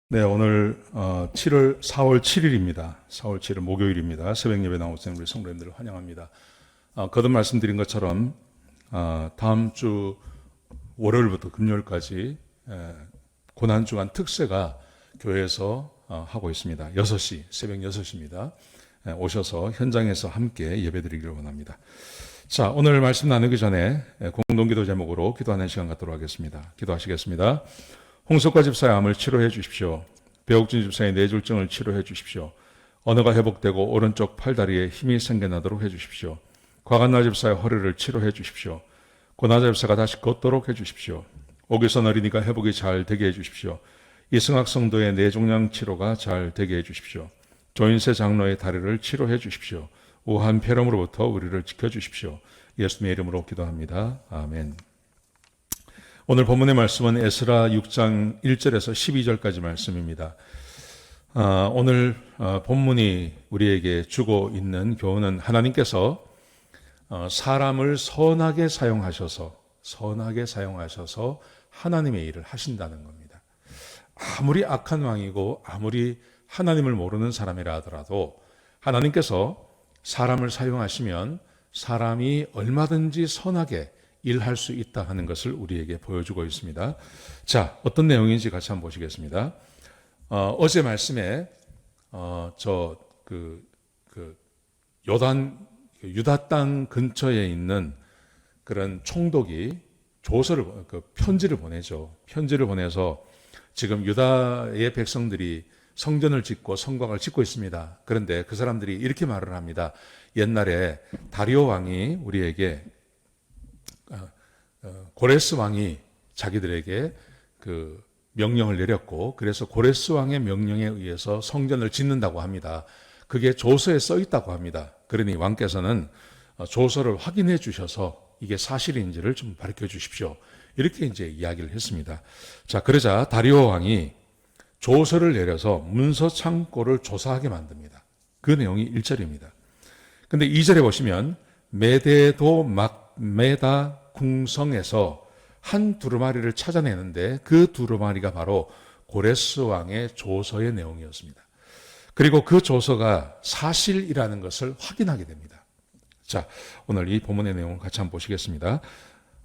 네, 오늘 4월 7일입니다. 4월 7일 목요일입니다. 새벽 예배 나오신 우리 성도님들을 환영합니다. 거듭 말씀드린 것처럼 다음 주 월요일부터 금요일까지 고난주간 특세가 교회에서 하고 있습니다. 6시, 새벽 6시입니다. 오셔서 현장에서 함께 예배드리기를 원합니다. 자, 오늘 말씀 나누기 전에 공동기도 제목으로 기도하는 시간 갖도록 하겠습니다. 기도하시겠습니다. 홍석과 집사의 암을 치료해 주십시오. 배옥진 집사의 뇌졸중을 치료해 주십시오. 언어가 회복되고 오른쪽 팔다리에 힘이 생겨나도록 해 주십시오. 과간나 집사의 허리를 치료해 주십시오. 고나자 집사가 다시 걷도록 해 주십시오. 오기선 어린이가 회복이 잘 되게 해 주십시오. 이승학 성도의 뇌종양 치료가 잘 되게 해 주십시오. 조인세 장로의 다리를 치료해 주십시오. 우한 폐렴으로부터 우리를 지켜 주십시오. 예수님의 이름으로 기도합니다. 아멘. 오늘 본문의 말씀은 에스라 6장 1절에서 12절까지 말씀입니다. 오늘 본문이 우리에게 주고 있는 교훈은 하나님께서 사람을 선하게 사용하셔서 하나님의 일을 하신다는 겁니다. 아무리 악한 왕이고 아무리 하나님을 모르는 사람이라 하더라도 하나님께서 사람을 사용하시면 사람이 얼마든지 선하게 일할 수 있다 하는 것을 우리에게 보여주고 있습니다. 자, 어떤 내용인지 같이 한번 보시겠습니다. 어제 말씀에 요단 유다 땅 근처에 있는 그런 총독이 편지를 보내죠. 편지를 보내서 지금 유다의 백성들이 성전을 짓고 성곽을 짓고 있습니다. 그런데 그 사람들이 이렇게 말을 합니다. 옛날에 다리오 왕이 우리에게 고레스 왕이 자기들에게 그 명령을 내렸고, 그래서 고레스 왕의 명령에 의해서 성전을 짓는다고 합니다. 그게 조서에 써 있다고 합니다. 그러니 왕께서는 조서를 확인해 주셔서 이게 사실인지를 좀 밝혀 주십시오. 이렇게 이제 이야기를 했습니다. 자, 그러자 다리오 왕이 조서를 내려서 문서 창고를 조사하게 만듭니다. 그 내용이 1절입니다. 근데 2절에 보시면 메데도 막메다 궁성에서 한 두루마리를 찾아내는데 그 두루마리가 바로 고레스 왕의 조서의 내용이었습니다. 그리고 그 조서가 사실이라는 것을 확인하게 됩니다. 자, 오늘 이 본문의 내용을 같이 한번 보시겠습니다.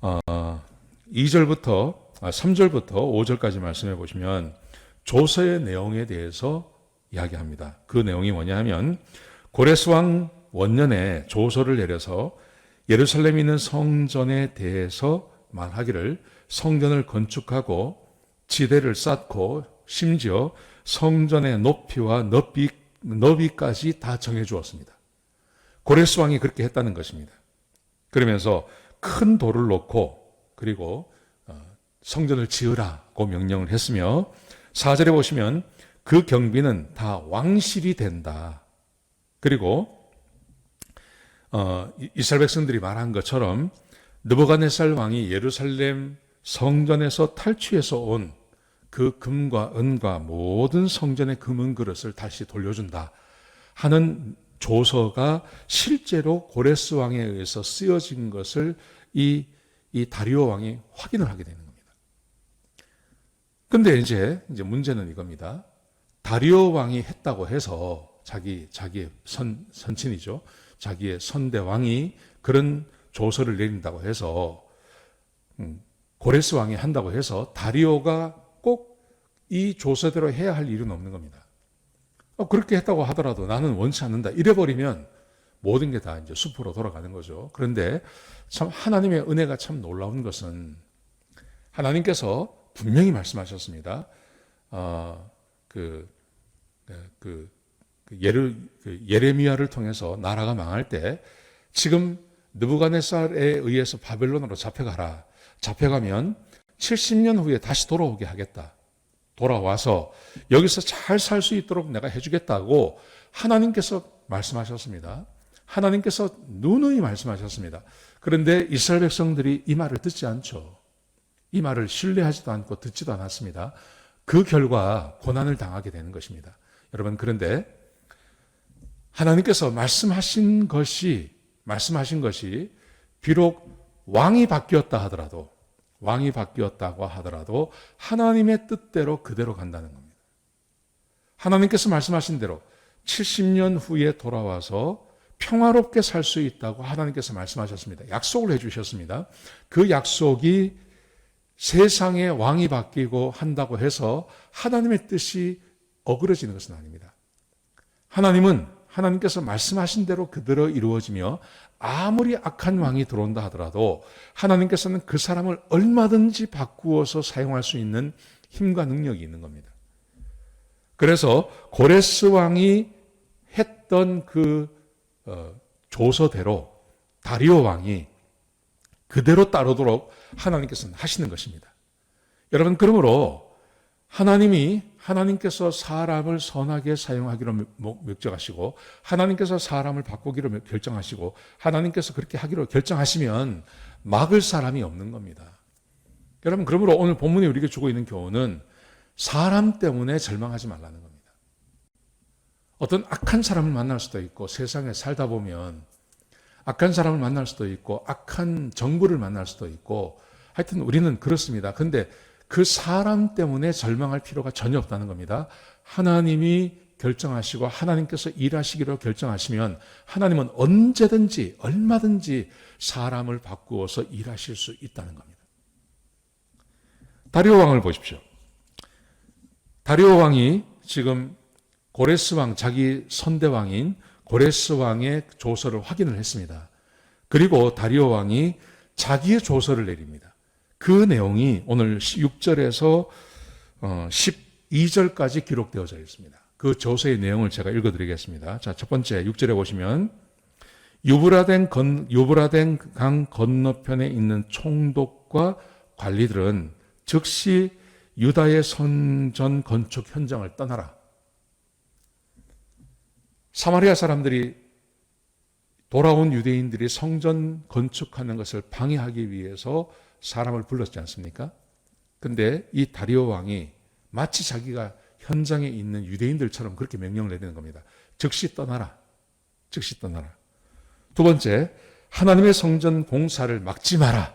3절부터 5절까지 말씀해 보시면 조서의 내용에 대해서 이야기합니다. 그 내용이 뭐냐 하면 고레스 왕 원년에 조서를 내려서 예루살렘에 있는 성전에 대해서 말하기를 성전을 건축하고 지대를 쌓고 심지어 성전의 높이와 너비까지 다 정해 주었습니다. 고레스 왕이 그렇게 했다는 것입니다. 그러면서 큰 돌을 놓고 그리고 성전을 지으라고 명령을 했으며 4절에 보시면 그 경비는 다 왕실이 된다. 그리고 이스라엘 백성들이 말한 것처럼 느부갓네살 왕이 예루살렘 성전에서 탈취해서 온 그 금과 은과 모든 성전의 금은 그릇을 다시 돌려준다 하는 조서가 실제로 고레스 왕에 의해서 쓰여진 것을 이 다리오 왕이 확인을 하게 되는 겁니다. 근데 이제 문제는 이겁니다. 다리오 왕이 했다고 해서 자기의 선친이죠. 자기의 선대왕이 그런 조서를 내린다고 해서 고레스 왕이 한다고 해서 다리오가 꼭 이 조서대로 해야 할 일은 없는 겁니다. 그렇게 했다고 하더라도 나는 원치 않는다. 이래버리면 모든 게 다 이제 숲으로 돌아가는 거죠. 그런데 참 하나님의 은혜가 참 놀라운 것은 하나님께서 분명히 말씀하셨습니다. 예레미야를 통해서 나라가 망할 때 지금 느부갓네살에 의해서 바벨론으로 잡혀가라. 잡혀가면 70년 후에 다시 돌아오게 하겠다. 돌아와서 여기서 잘 살 수 있도록 내가 해주겠다고 하나님께서 말씀하셨습니다. 하나님께서 누누이 말씀하셨습니다. 그런데 이스라엘 백성들이 이 말을 듣지 않죠. 이 말을 신뢰하지도 않고 듣지도 않았습니다. 그 결과 고난을 당하게 되는 것입니다. 여러분, 그런데 하나님께서 말씀하신 것이 비록 왕이 바뀌었다고 하더라도 하나님의 뜻대로 그대로 간다는 겁니다. 하나님께서 말씀하신 대로 70년 후에 돌아와서 평화롭게 살 수 있다고 하나님께서 말씀하셨습니다. 약속을 해주셨습니다. 그 약속이 세상의 왕이 바뀌고 한다고 해서 하나님의 뜻이 어그러지는 것은 아닙니다. 하나님께서 말씀하신 대로 그대로 이루어지며 아무리 악한 왕이 들어온다 하더라도 하나님께서는 그 사람을 얼마든지 바꾸어서 사용할 수 있는 힘과 능력이 있는 겁니다. 그래서 고레스 왕이 했던 그 조서대로 다리오 왕이 그대로 따르도록 하나님께서는 하시는 것입니다. 여러분, 그러므로 하나님께서 사람을 선하게 사용하기로 목적하시고 하나님께서 사람을 바꾸기로 결정하시고 하나님께서 그렇게 하기로 결정하시면 막을 사람이 없는 겁니다. 여러분, 그러므로 오늘 본문이 우리에게 주고 있는 교훈은 사람 때문에 절망하지 말라는 겁니다. 어떤 악한 사람을 만날 수도 있고 세상에 살다 보면 악한 사람을 만날 수도 있고 악한 정부를 만날 수도 있고 하여튼 우리는 그렇습니다. 근데 그 사람 때문에 절망할 필요가 전혀 없다는 겁니다. 하나님이 결정하시고 하나님께서 일하시기로 결정하시면 하나님은 언제든지 얼마든지 사람을 바꾸어서 일하실 수 있다는 겁니다. 다리오 왕을 보십시오. 다리오 왕이 지금 고레스 왕, 자기 선대왕인 고레스 왕의 조서를 확인을 했습니다. 그리고 다리오 왕이 자기의 조서를 내립니다. 그 내용이 오늘 6절에서 12절까지 기록되어져 있습니다. 그 조서의 내용을 제가 읽어드리겠습니다. 자, 첫 번째 6절에 보시면 유브라덴 강 건너편에 있는 총독과 관리들은 즉시 유다의 성전 건축 현장을 떠나라. 사마리아 사람들이 돌아온 유대인들이 성전 건축하는 것을 방해하기 위해서 사람을 불렀지 않습니까? 근데 이 다리오 왕이 마치 자기가 현장에 있는 유대인들처럼 그렇게 명령을 내리는 겁니다. 즉시 떠나라. 즉시 떠나라. 두 번째, 하나님의 성전 공사를 막지 마라.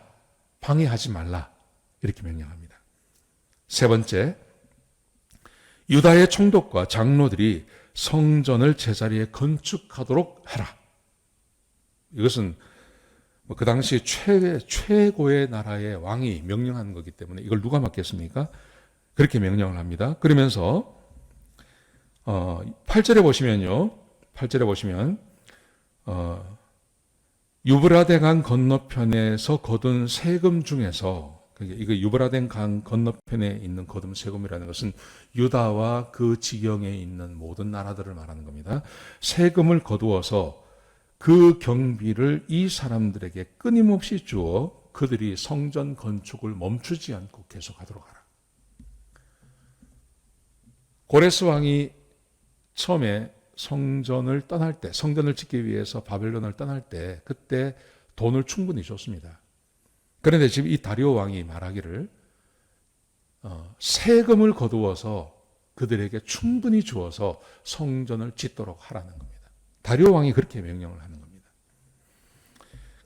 방해하지 말라. 이렇게 명령합니다. 세 번째, 유다의 총독과 장로들이 성전을 제자리에 건축하도록 하라. 이것은 그 당시 최고의 나라의 왕이 명령한 거기 때문에 이걸 누가 맡겠습니까? 그렇게 명령을 합니다. 그러면서 8절에 보시면요. 8절에 보시면 유브라데 강 건너편에서 거둔 세금 중에서 이거 유브라데 강 건너편에 있는 거둔 세금이라는 것은 유다와 그 지경에 있는 모든 나라들을 말하는 겁니다. 세금을 거두어서 그 경비를 이 사람들에게 끊임없이 주어 그들이 성전 건축을 멈추지 않고 계속하도록 하라. 고레스 왕이 처음에 성전을 떠날 때, 성전을 짓기 위해서 바벨론을 떠날 때 그때 돈을 충분히 줬습니다. 그런데 지금 이 다리오 왕이 말하기를 세금을 거두어서 그들에게 충분히 주어서 성전을 짓도록 하라는 겁니다. 다리오 왕이 그렇게 명령을 하는 겁니다.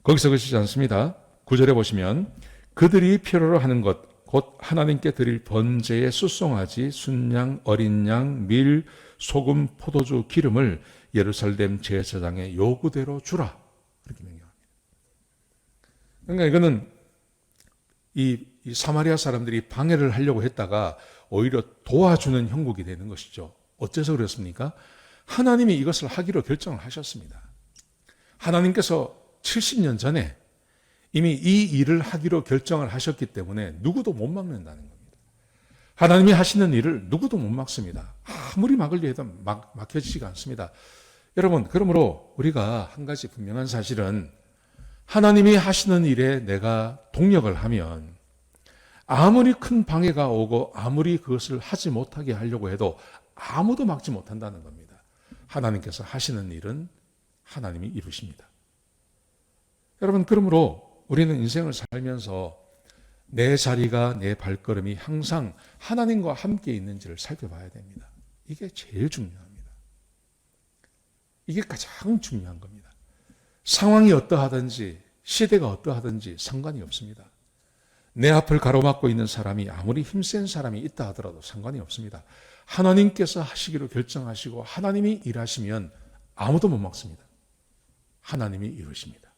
거기서 그치지 않습니다. 9절에 보시면 그들이 필요로 하는 것 곧 하나님께 드릴 번제의 숫송아지, 순양, 어린 양, 밀, 소금, 포도주, 기름을 예루살렘 제사장의 요구대로 주라. 그렇게 명령합니다. 그러니까 이거는 이 사마리아 사람들이 방해를 하려고 했다가 오히려 도와주는 형국이 되는 것이죠. 어째서 그렇습니까? 하나님이 이것을 하기로 결정을 하셨습니다. 하나님께서 70년 전에 이미 이 일을 하기로 결정을 하셨기 때문에 누구도 못 막는다는 겁니다. 하나님이 하시는 일을 누구도 못 막습니다. 아무리 막으려 해도 막혀지지가 않습니다. 여러분, 그러므로 우리가 한 가지 분명한 사실은 하나님이 하시는 일에 내가 동력을 하면 아무리 큰 방해가 오고 아무리 그것을 하지 못하게 하려고 해도 아무도 막지 못한다는 겁니다. 하나님께서 하시는 일은 하나님이 이루십니다. 여러분, 그러므로 우리는 인생을 살면서 내 자리가, 내 발걸음이 항상 하나님과 함께 있는지를 살펴봐야 됩니다. 이게 제일 중요합니다. 이게 가장 중요한 겁니다. 상황이 어떠하든지 시대가 어떠하든지 상관이 없습니다. 내 앞을 가로막고 있는 사람이 아무리 힘센 사람이 있다 하더라도 상관이 없습니다. 하나님께서 하시기로 결정하시고 하나님이 일하시면 아무도 못 막습니다. 하나님이 이루십니다.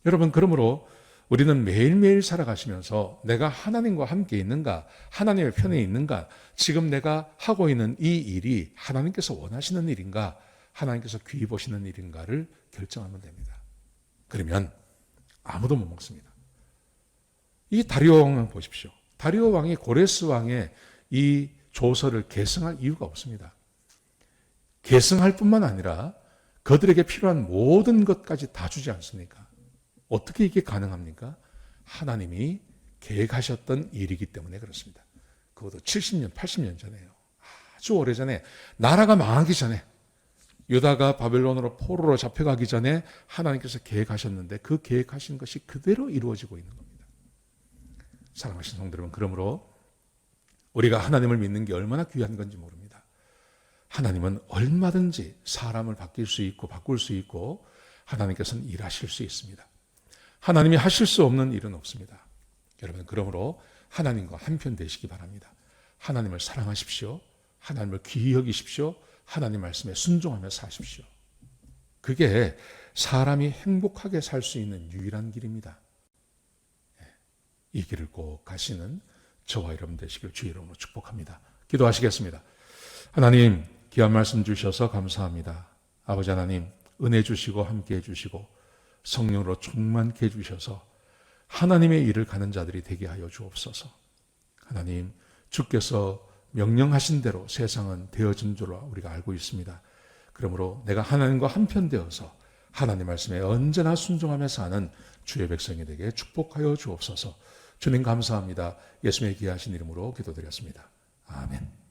여러분, 그러므로 우리는 매일매일 살아가시면서 내가 하나님과 함께 있는가, 하나님의 편에 있는가, 지금 내가 하고 있는 이 일이 하나님께서 원하시는 일인가, 하나님께서 귀히 보시는 일인가를 결정하면 됩니다. 그러면 아무도 못 먹습니다. 이 다리오 왕을 보십시오. 다리오 왕이 고레스 왕의 이 조서를 계승할 이유가 없습니다. 계승할 뿐만 아니라 그들에게 필요한 모든 것까지 다 주지 않습니까? 어떻게 이게 가능합니까? 하나님이 계획하셨던 일이기 때문에 그렇습니다. 그것도 70년, 80년 전에요. 아주 오래전에, 나라가 망하기 전에, 유다가 바벨론으로 포로로 잡혀가기 전에 하나님께서 계획하셨는데 그 계획하신 것이 그대로 이루어지고 있는 겁니다. 사랑하신 성도 여러분, 그러므로 우리가 하나님을 믿는 게 얼마나 귀한 건지 모릅니다. 하나님은 얼마든지 사람을 바뀔 수 있고 바꿀 수 있고 하나님께서는 일하실 수 있습니다. 하나님이 하실 수 없는 일은 없습니다. 여러분, 그러므로 하나님과 한편 되시기 바랍니다. 하나님을 사랑하십시오. 하나님을 귀히 여기십시오. 하나님 말씀에 순종하며 사십시오. 그게 사람이 행복하게 살 수 있는 유일한 길입니다. 이 길을 꼭 가시는 저와 여러분 되시길 주의 이름으로 축복합니다. 기도하시겠습니다. 하나님, 귀한 말씀 주셔서 감사합니다. 아버지 하나님, 은혜 주시고 함께 해주시고 성령으로 충만케 해주셔서 하나님의 일을 가는 자들이 되게 하여 주옵소서. 하나님, 주께서 명령하신 대로 세상은 되어진 줄로 우리가 알고 있습니다. 그러므로 내가 하나님과 한편 되어서 하나님 말씀에 언제나 순종하며 사는 주의 백성이 되게 축복하여 주옵소서. 주님 감사합니다. 예수님의 귀하신 이름으로 기도드렸습니다. 아멘.